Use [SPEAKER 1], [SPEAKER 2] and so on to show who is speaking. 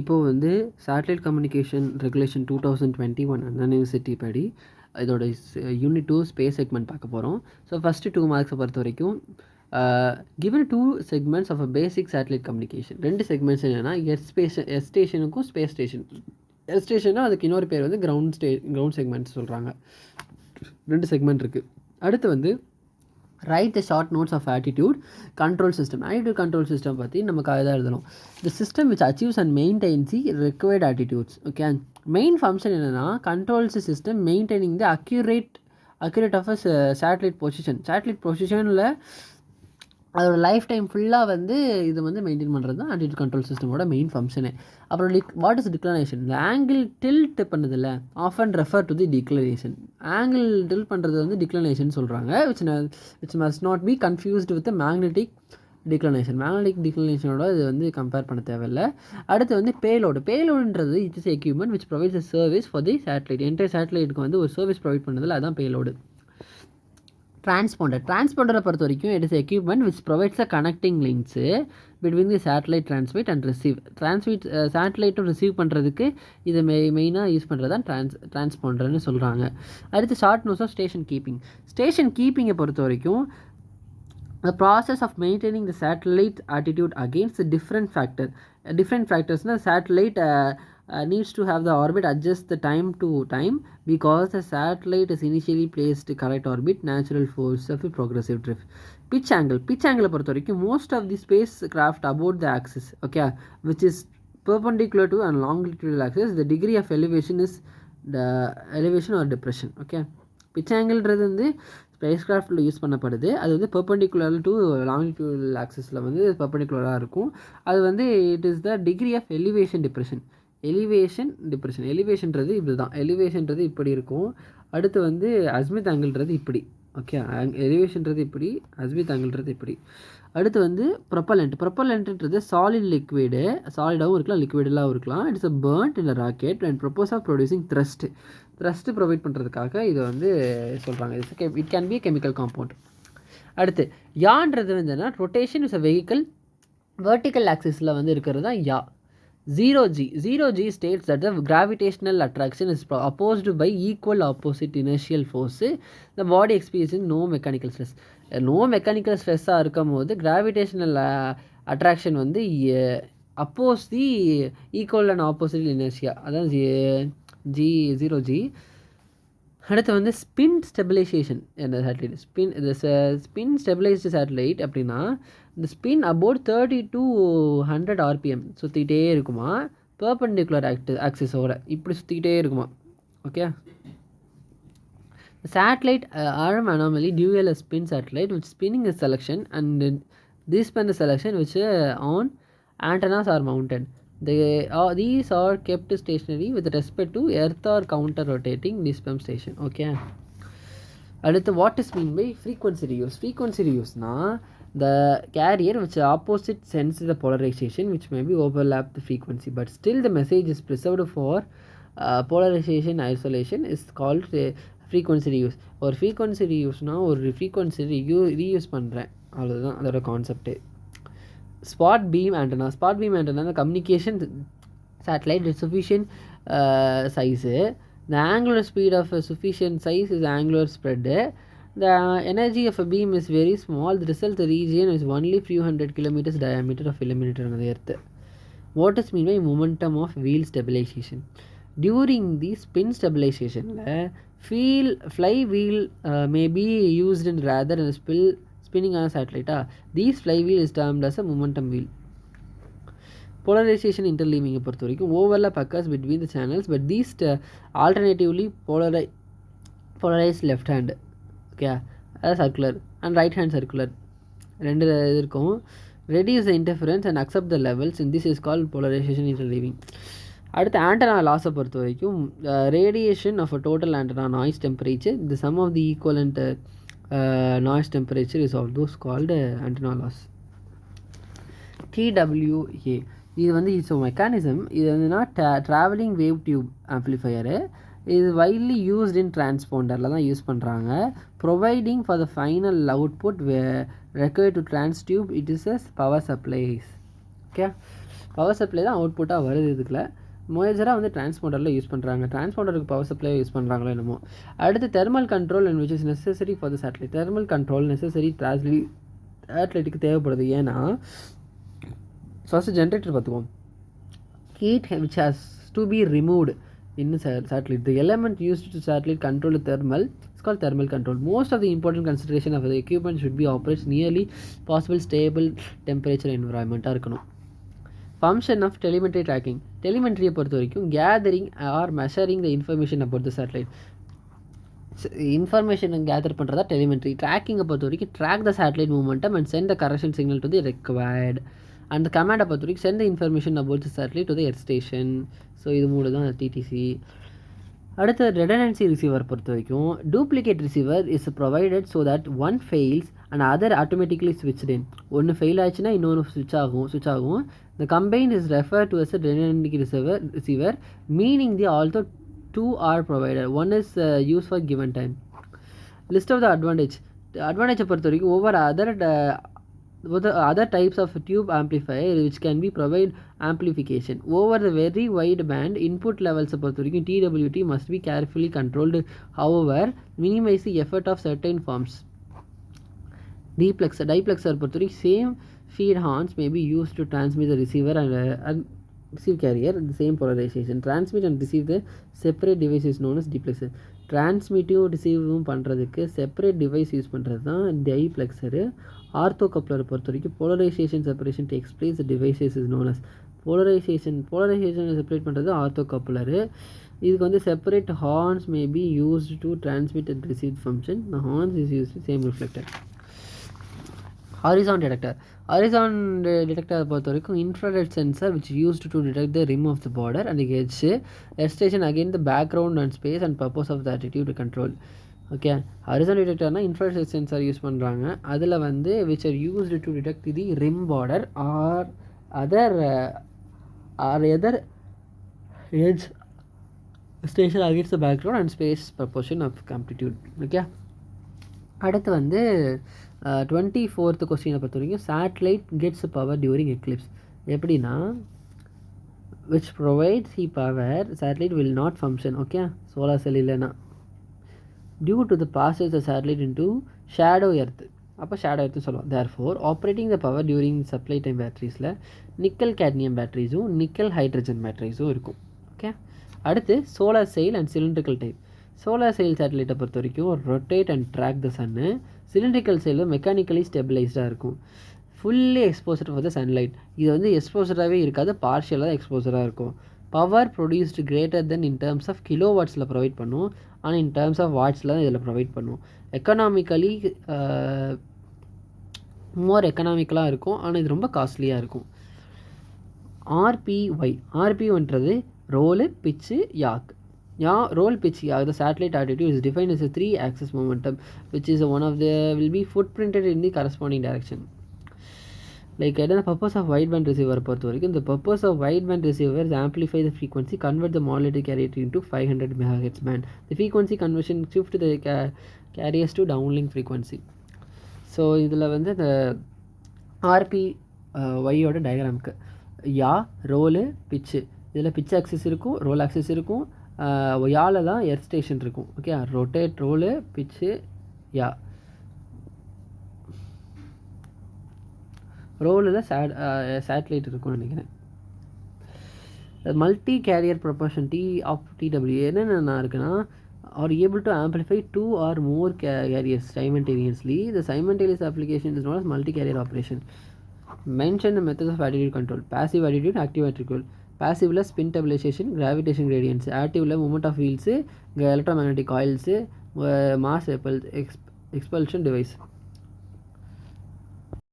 [SPEAKER 1] இப்போது வந்து satellite communication regulation 2021 அண்ணா university படி இதோட யூனிட் 2 ஸ்பேஸ் செக்மெண்ட் பார்க்க போகிறோம். ஸோ ஃபஸ்ட்டு 2 மார்க்ஸை பொறுத்த வரைக்கும் given 2 segments of a basic satellite communication. 2 segments என்னென்னா எஸ் ஸ்டேஷனுக்கும் ஸ்பேஸ் ஸ்டேஷன். எஸ் ஸ்டேஷன்னா அதுக்கு இன்னொரு பேர் வந்து கிரவுண்ட் செக்மெண்ட் சொல்கிறாங்க. 2 செக்மெண்ட் இருக்குது. அடுத்து வந்து write the short notes of attitude control system. Attitude control system பற்றி நமக்கு தான் எழுதணும். The system which achieves and maintains the required attitudes. Okay, main function என்னென்னா controls system maintaining the accurate of a satellite position. Satellite பொசிஷனில் அதோட life time ஃபுல்லாக வந்து இது வந்து மெயின்டைன் பண்ணுறது தான் ஆட்டிடியூட் கண்ட்ரோல் சிஸ்டமோட மெயின் ஃபங்க்ஷனு. அப்புறம் வாட் இஸ் டிக்ளரேஷன்? இந்த ஆங்கிள் டில்ட் பண்ணுதில்ல often refer to the declaration. Angle tilt பண்ணுறது வந்து டிக்ளரேஷன் சொல்கிறாங்க. Which must not be confused with magnetic declaration. Magnetic டிக்ளரேஷனோட இது வந்து கம்பேர் பண்ண தேவையில்லை. அடுத்து வந்து பேலோடுன்றது it is equipment which provides a service for the satellite. Entire சேட்டலைட்டுக்கு வந்து ஒரு சர்வீஸ் ப்ரொவைட் பண்ணதில்ல, அதுதான் பேலோடு. டிரான்ஸ்பாண்டரை பொறுத்த வரைக்கும் it is equipment which provides a connecting links between the satellite transmit and receive. சேட்டலைட்டும் ரிசீவ் பண்ணுறதுக்கு இதை மெயினாக யூஸ் பண்ணுறது தான் டிரான்ஸ்பாண்டர்னு சொல்கிறாங்க. அடுத்து ஷார்ட் நோட்ஸ் ஆஃப் ஸ்டேஷன் கீப்பிங்கை பொறுத்த வரைக்கும் the process of maintaining the satellite attitude against the different factors. Satellite needs to have the orbit adjust the time to time because the satellite is initially placed correct orbit, natural force of a progressive drift. Pitch angle பொறுத்த வரைக்கும் most of the spacecraft about the axis, okay, which is perpendicular to and longitudinal axis, the degree of elevation is the elevation or depression. Okay, pitch angleன்றது வந்து space கிராஃப்டில் use பண்ணப்படுது. அது வந்து perpendicular to longitudinal ஆக்சிஸில் வந்து பெர்பெண்டிகுலராக இருக்கும். அது வந்து it is the degree of எலிவேஷன்ன்றது இப்படி தான். எலிவேஷன்றது இப்படி இருக்கும். அடுத்து வந்து அஸ்மித் ஆங்கிள்ன்றது இப்படி. ஓகே, எலிவேஷன்றது இப்படி, அஸ்மித் ஆங்கிள்ன்றது இப்படி. அடுத்து வந்து ப்ரொப்பலண்ட்ன்றது சாலிடாகவும் இருக்கலாம், லிக்விடெலாம் இருக்கலாம். It's a burnt in a rocket and propose of producing thrust provide பண்ணுறதுக்காக இதை வந்து சொல்கிறாங்க. It can be chemical compound. அடுத்து யான்றது வந்து என்ன? Rotation is a vehicle vertical ஆக்சிஸில் வந்து இருக்கிறது தான் யா. 0G states that the gravitational attraction is opposed by equal opposite inertial force. The body experiencing no mechanical stress. ஸ்ட்ரெஸ்ஸாக இருக்கும் போது கிராவிடேஷனல் அட்ராக்ஷன் வந்து oppose the equal and opposite inertia, அதான் 0G. அடுத்து வந்து ஸ்பின் ஸ்டெபிலைசேஷன். இந்த சேட்டலைட் ஸ்பின் ஸ்டெபிலைஸ்டு சேட்டலைட் அப்படின்னா இந்த ஸ்பின் அபவுட் 30 to 100 RPM சுற்றிக்கிட்டே இருக்குமா, பெர்பெண்டிகுலர் ஆக்சிஸோட இப்படி சுற்றிக்கிட்டே இருக்குமா. Okay, satellite arm anomaly dual spin satellite which spinning is selection and this spin the selection which on antennas are mounted. These are kept stationary with respect to earth or counter rotating this pump station. Okay, அடுத்து what is mean by frequency reuse na the carrier which opposite sends the polarization which may be overlap the frequency but still the message is preserved for polarization isolation is called frequency reuse. ஒரு frequency ரீயூஸ்னால் ஒரு frequency reuse பண்ணுறேன், அவ்வளோதான் அதோட concept. Spot beam antenna இந்த communication satellite with sufficient size. The angular speed of sufficient size is angular spread. The energy of a beam is very small. The result region is only few hundred kilometers diameter of illuminator on the earth. What is mean by momentum of wheel stabilization? During the spin stabilization flywheel may be used in rather than spinning on a satellite. These flywheel is termed as a momentum wheel. Polarization interleaving பொறுத்த வரைக்கும் overlap occurs between the channels but these alternatively polarized left hand, okay, circular and right hand circular ரெண்டு இது இருக்கும். Reduce the interference and accept the levels and this is called polarization interleaving. அடுத்து antenna லாஸை பொறுத்த வரைக்கும் radiation of a total antenna noise temperature the sum of the equivalent noise temperature is all those called antenna loss. TWA இது வந்து it's mechanism. இது வந்துன்னா travelling wave tube amplifier. இது widely used in டிரான்ஸ்பாண்டரில் தான் யூஸ் பண்ணுறாங்க. Providing for the final output required to டிரான்ஸ்டியூப் it is as power supplies. Okay, power supply தான் அவுட்புட்டாக வருது. இதுக்குள்ள மேஜராக வந்து டிரான்ஸ்பாண்டரில் யூஸ் பண்ணுறாங்க. டிரான்ஸ்பாண்டருக்கு பவர் சப்ளை யூஸ் பண்ணுறாங்களோ என்னமோ. அடுத்து thermal control and which is necessary for the satellite. Thermal control necessary சேட்டலைட்டுக்கு தேவைப்படுது. ஏன்னா ஃபஸ்ட்டு ஜென்ரேட்டர் பார்த்துக்குவோம். Heat which has to be removed in satellite. The element used to satellite control thermal is called thermal control. Most of the important consideration of the equipment should be operates nearly possible stable temperature environment இருக்கணும். Function of telemetry tracking. Telemetry பொறுத்த வரைக்கும் gathering or measuring the information about the satellite. Information gather பண்ணுறதா telemetry. ட்ராக்கிங்கை பொறுத்த வரைக்கும் track the satellite momentum and send the correction signal to the required. அந்த கமாண்டை பொறுத்த வரைக்கும் send the information about the satellite to the earth station. So இது மூணு தான் டிடிசி. அடுத்த ரெடண்டன்சி ரிசீவர் பொறுத்த வரைக்கும் duplicate receiver is provided so that one fails and other automatically switched in. ஒன்று ஃபெயில் ஆச்சுன்னா இன்னொன்று ஸ்விட்ச் ஆகும். The combine is refer to as a redundancy receiver meaning the also two are provided. One is used for given time. List of the advantage பொறுத்த வரைக்கும் over other types of tube amplifier which can be provide amplification over the very wide band. Input levels பொறுத்த வரைக்கும் TWT must be carefully controlled, however minimize the effort of certain forms. Diplexer பொறுத்த வரைக்கும் same feed horns may be used to transmit the receiver and receive carrier the same polarization. Transmit and receive the separate device is known as diplexer. டிரான்ஸ்மிட்டும் ரிசீவும் பண்ணுறதுக்கு separate device use பண்ணுறது தான் டைப்ளெக்சரு. Ortho கப்ளரை பொறுத்த வரைக்கும் polarization separation takes place devices is known as polarization separate பண்ணுறது ortho coupler. இதுக்கு வந்து separate horns may be used to transmit and receive function. The horns is used same reflector. Horizon detector பொறுத்த வரைக்கும் infrared sensor which used to detect the rim of the border and the edge station again the background and space and purpose of the attitude control. Okay, horizon டிடெக்டர்னா infrared sensor use பண்ணுறாங்க. அதில் வந்து which are used to detect the rim border or other edge station against the background and space proportion of amplitude. Okay, அடுத்து வந்து 24th கொஸ்டினை பொறுத்த வரைக்கும் satellite gets power during eclipse. எப்படின்னா which provides he power satellite will not function. Okay, solar cell இல்லைன்னா due to the passes the satellite in to shadow earth. அப்போ shadow earth சொல்லுவோம். Therefore operating the power during supply time பேட்டரிஸில் nickel cadmium பேட்டரிஸும் nickel hydrogen பேட்டரிஸும் இருக்கும். Okay, அடுத்து solar sail and cylindrical type. Solar sail சேட்டலைட்டை பொறுத்த வரைக்கும் rotate and track the sun. Cylindrical cell mechanically ஸ்டெபிளைஸ்டாக இருக்கும். Fully exposure for the sunlight. இது வந்து எக்ஸ்போசராகவே இருக்காது, பார்ஷியலாக தான் எக்ஸ்போசராக இருக்கும். Power produced greater then in terms of kilo வாட்ஸில் ப்ரொவைட் பண்ணும். ஆனால் இன் டேர்ம்ஸ் ஆஃப் வாட்ஸில் தான் இதில் ப்ரொவைட் பண்ணும். எக்கனாமிக்கலி மோர் எக்கனாமிக்கலாக இருக்கும், ஆனால் இது ரொம்ப காஸ்ட்லியாக இருக்கும். ஆர்பிஒன்றது ரோலு பிச்சு யாக். Roll pitch the satellite attitude is defined as a 3-axis momentum which is one of the will be footprinted in the corresponding direction. Like the purpose of wideband receiver பொறுத்த வரைக்கும் the purpose of wideband receiver is amplify the frequency, convert the modulated carrier into 500 MHz band. The frequency conversion shift the carriers to downlink frequency. So இதில் வந்து இந்த RPY டயக்ராமுக்கு roll pitch, இதில் pitch axis இருக்கும், roll axis இருக்கும், யால தான் earth station இருக்கும். ஓகே, ரொட்டேட் ரோலு பிச்சு ரோலில் சேட்டலைட் இருக்கும்னு நினைக்கிறேன். Multi carrier proportion of DW என்னென்ன இருக்குன்னா are able to amplify 2 or more carriers simultaneously. The simultaneous application is known as multi-carrier operation. Mention the methods of attitude control. Passive attitude, active attitude. Passive spin stabilization, gravitation gradients. Active movement of wheels, electromagnetic coils, mass expulsion device.